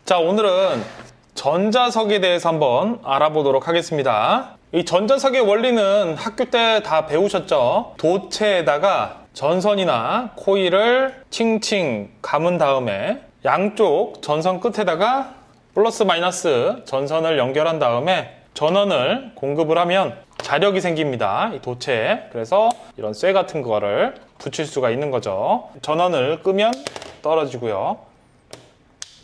자, 오늘은 전자석에 대해서 한번 알아보도록 하겠습니다. 이 전자석의 원리는 학교 때 다 배우셨죠? 도체에다가 전선이나 코일을 칭칭 감은 다음에 양쪽 전선 끝에다가 플러스 마이너스 전선을 연결한 다음에 전원을 공급을 하면 자력이 생깁니다. 이 도체에. 그래서 이런 쇠 같은 거를 붙일 수가 있는 거죠. 전원을 끄면 떨어지고요.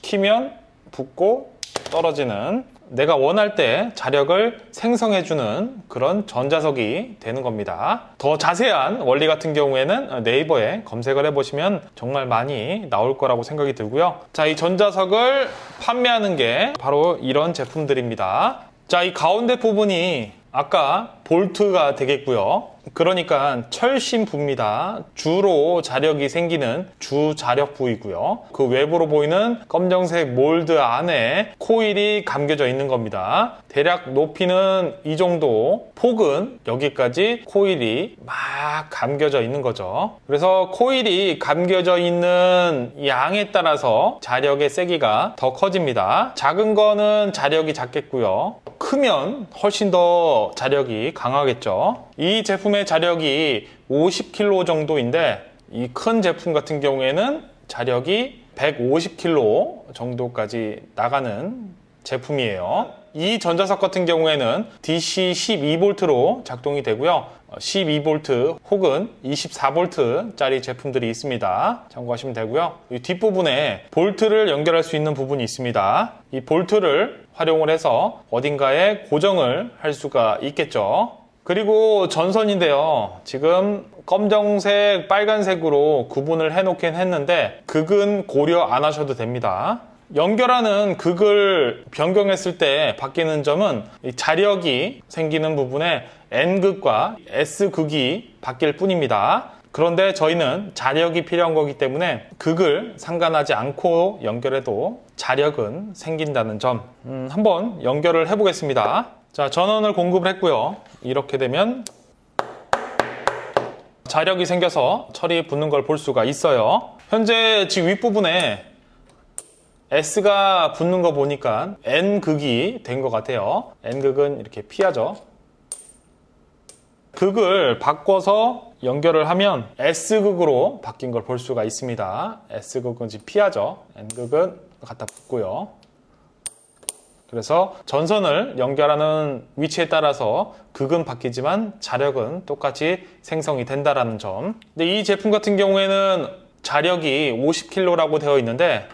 키면 붙고 떨어지는, 내가 원할 때 자력을 생성해주는 그런 전자석이 되는 겁니다. 더 자세한 원리 같은 경우에는 네이버에 검색을 해보시면 정말 많이 나올 거라고 생각이 들고요. 자, 이 전자석을 판매하는 게 바로 이런 제품들입니다. 자, 이 가운데 부분이 아까 볼트가 되겠고요. 그러니까 철심부입니다. 주로 자력이 생기는 주자력 부이고요. 그 외부로 보이는 검정색 몰드 안에 코일이 감겨져 있는 겁니다. 대략 높이는 이 정도, 폭은 여기까지 코일이 막 감겨져 있는 거죠. 그래서 코일이 감겨져 있는 양에 따라서 자력의 세기가 더 커집니다. 작은 거는 자력이 작겠고요. 크면 훨씬 더 자력이 강하겠죠. 이 제품의 자력이 50kg 정도인데 이 큰 제품 같은 경우에는 자력이 150kg 정도까지 나가는 제품이에요. 이 전자석 같은 경우에는 DC 12V로 작동이 되고요. 12V 혹은 24V 짜리 제품들이 있습니다. 참고하시면 되고요. 이 뒷부분에 볼트를 연결할 수 있는 부분이 있습니다. 이 볼트를 활용을 해서 어딘가에 고정을 할 수가 있겠죠. 그리고 전선인데요. 지금 검정색, 빨간색으로 구분을 해놓긴 했는데 극은 고려 안 하셔도 됩니다. 연결하는 극을 변경했을 때 바뀌는 점은 이 자력이 생기는 부분에 N극과 S극이 바뀔 뿐입니다. 그런데 저희는 자력이 필요한 거기 때문에 극을 상관하지 않고 연결해도 자력은 생긴다는 점, 한번 연결을 해보겠습니다. 자, 전원을 공급을 했고요. 이렇게 되면 자력이 생겨서 철이 붙는 걸 볼 수가 있어요. 현재 지금 윗부분에 S가 붙는 거 보니까 N극이 된 것 같아요. N극은 이렇게 피하죠. 극을 바꿔서 연결을 하면 S극으로 바뀐 걸 볼 수가 있습니다. S극은 지금 피하죠. N극은 갖다 붙고요. 그래서 전선을 연결하는 위치에 따라서 극은 바뀌지만 자력은 똑같이 생성이 된다는 점. 근데 이 제품 같은 경우에는 자력이 50kg라고 되어 있는데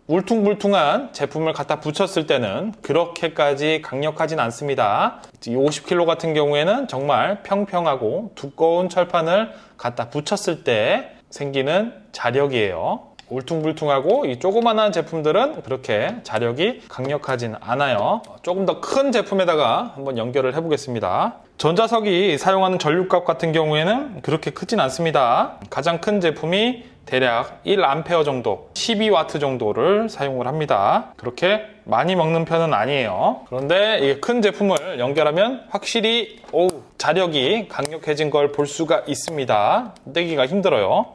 울퉁불퉁한 제품을 갖다 붙였을 때는 그렇게까지 강력하진 않습니다. 이 50kg 같은 경우에는 정말 평평하고 두꺼운 철판을 갖다 붙였을 때 생기는 자력이에요. 울퉁불퉁하고 이 조그만한 제품들은 그렇게 자력이 강력하진 않아요. 조금 더 큰 제품에다가 한번 연결을 해보겠습니다. 전자석이 사용하는 전류값 같은 경우에는 그렇게 크진 않습니다. 가장 큰 제품이 대략 1A 정도, 12W 정도를 사용을 합니다. 그렇게 많이 먹는 편은 아니에요. 그런데 이 큰 제품을 연결하면 확실히 자력이 강력해진 걸 볼 수가 있습니다. 떼기가 힘들어요.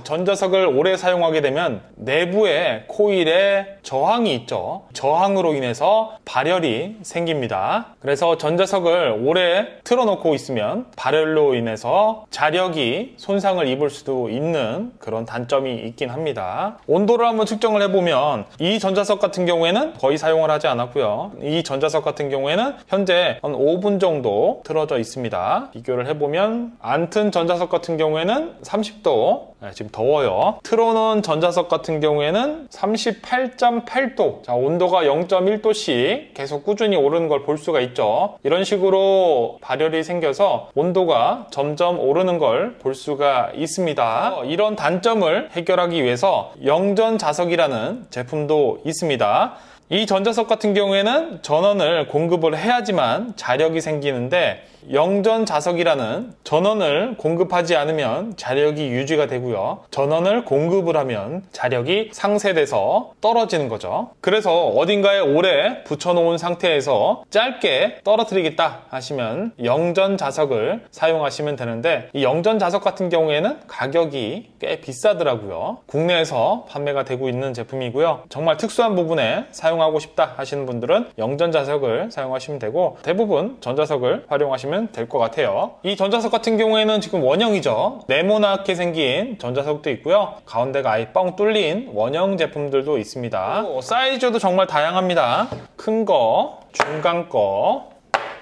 전자석을 오래 사용하게 되면 내부에 코일에 저항이 있죠. 저항으로 인해서 발열이 생깁니다. 그래서 전자석을 오래 틀어놓고 있으면 발열로 인해서 자력이 손상을 입을 수도 있는 그런 단점이 있긴 합니다. 온도를 한번 측정을 해보면 이 전자석 같은 경우에는 거의 사용을 하지 않았고요. 이 전자석 같은 경우에는 현재 한 5분 정도 틀어져 있습니다. 비교를 해보면 안 튼 전자석 같은 경우에는 30도, 지금 더워요. 틀어놓은 전자석 같은 경우에는 38.8도. 자, 온도가 0.1도씩 계속 꾸준히 오르는 걸 볼 수가 있죠. 이런 식으로 발열이 생겨서 온도가 점점 오르는 걸 볼 수가 있습니다. 이런 단점을 해결하기 위해서 영전자석이라는 제품도 있습니다. 이 전자석 같은 경우에는 전원을 공급을 해야지만 자력이 생기는데 영전자석이라는 전원을 공급하지 않으면 자력이 유지가 되고요. 전원을 공급을 하면 자력이 상쇄돼서 떨어지는 거죠. 그래서 어딘가에 오래 붙여놓은 상태에서 짧게 떨어뜨리겠다 하시면 영전자석을 사용하시면 되는데 이 영전자석 같은 경우에는 가격이 꽤 비싸더라고요. 국내에서 판매가 되고 있는 제품이고요. 정말 특수한 부분에 사용하고 싶다 하시는 분들은 영전자석을 사용하시면 되고 대부분 전자석을 활용하시면 될 것 같아요. 이 전자석 같은 경우에는 지금 원형이죠. 네모나게 생긴 전자석도 있고요. 가운데가 아예 뻥 뚫린 원형 제품들도 있습니다. 사이즈도 정말 다양합니다. 큰 거, 중간 거,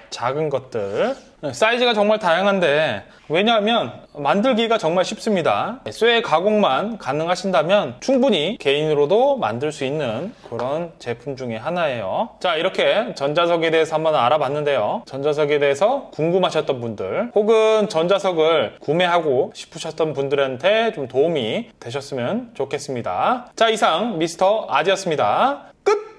작은 것들. 사이즈가 정말 다양한데 왜냐하면 만들기가 정말 쉽습니다. 쇠 가공만 가능하신다면 충분히 개인으로도 만들 수 있는 그런 제품 중에 하나예요. 자, 이렇게 전자석에 대해서 한번 알아봤는데요. 전자석에 대해서 궁금하셨던 분들 혹은 전자석을 구매하고 싶으셨던 분들한테 좀 도움이 되셨으면 좋겠습니다. 자, 이상 미스터 아지였습니다. 끝!